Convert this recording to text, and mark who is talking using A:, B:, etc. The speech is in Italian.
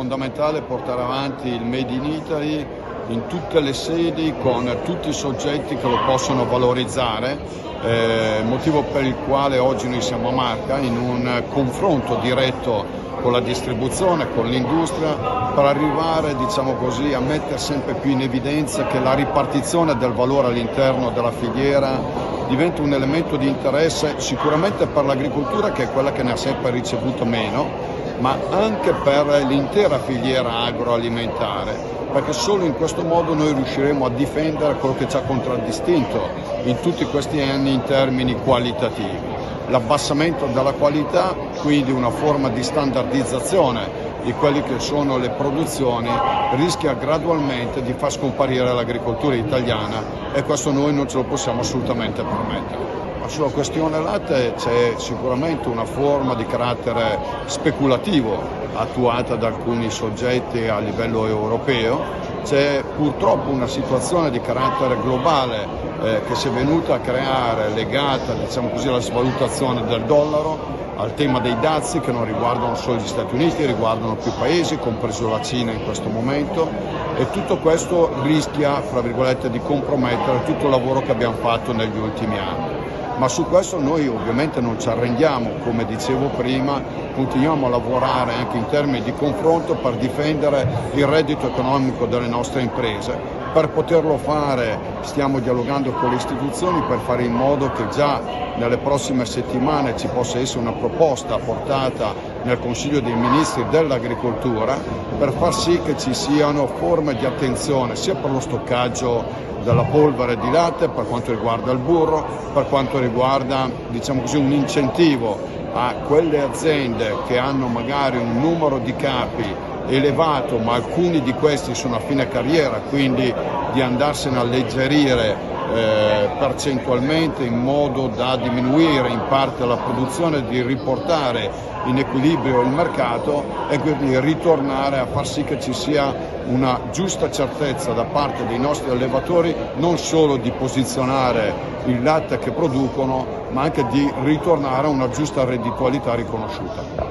A: fondamentale portare avanti il Made in Italy in tutte le sedi con tutti i soggetti che lo possono valorizzare, motivo per il quale oggi noi siamo a Marca in un confronto diretto con la distribuzione, con l'industria, per arrivare, diciamo così, a mettere sempre più in evidenza che la ripartizione del valore all'interno della filiera diventa un elemento di interesse sicuramente per l'agricoltura, che è quella che ne ha sempre ricevuto meno, ma anche per l'intera filiera agroalimentare, perché solo in questo modo noi riusciremo a difendere quello che ci ha contraddistinto in tutti questi anni in termini qualitativi. L'abbassamento della qualità, quindi una forma di standardizzazione di quelle che sono le produzioni, rischia gradualmente di far scomparire l'agricoltura italiana, e questo noi non ce lo possiamo assolutamente permettere. Sulla questione latte c'è sicuramente una forma di carattere speculativo attuata da alcuni soggetti a livello europeo, c'è purtroppo una situazione di carattere globale che si è venuta a creare legata, diciamo così, alla svalutazione del dollaro, al tema dei dazi che non riguardano solo gli Stati Uniti, riguardano più paesi, compreso la Cina in questo momento, e tutto questo rischia, fra virgolette, di compromettere tutto il lavoro che abbiamo fatto negli ultimi anni. Ma su questo noi ovviamente non ci arrendiamo, come dicevo prima, continuiamo a lavorare anche in termini di confronto per difendere il reddito economico delle nostre imprese. Per poterlo fare stiamo dialogando con le istituzioni per fare in modo che già nelle prossime settimane ci possa essere una proposta portata nel Consiglio dei Ministri dell'Agricoltura per far sì che ci siano forme di attenzione sia per lo stoccaggio della polvere di latte, per quanto riguarda il burro, per quanto riguarda, diciamo così, un incentivo a quelle aziende che hanno magari un numero di capi elevato, ma alcuni di questi sono a fine carriera, quindi di andarsene a alleggerire percentualmente in modo da diminuire in parte la produzione, di riportare in equilibrio il mercato e quindi ritornare a far sì che ci sia una giusta certezza da parte dei nostri allevatori non solo di posizionare il latte che producono, ma anche di ritornare a una giusta redditualità riconosciuta.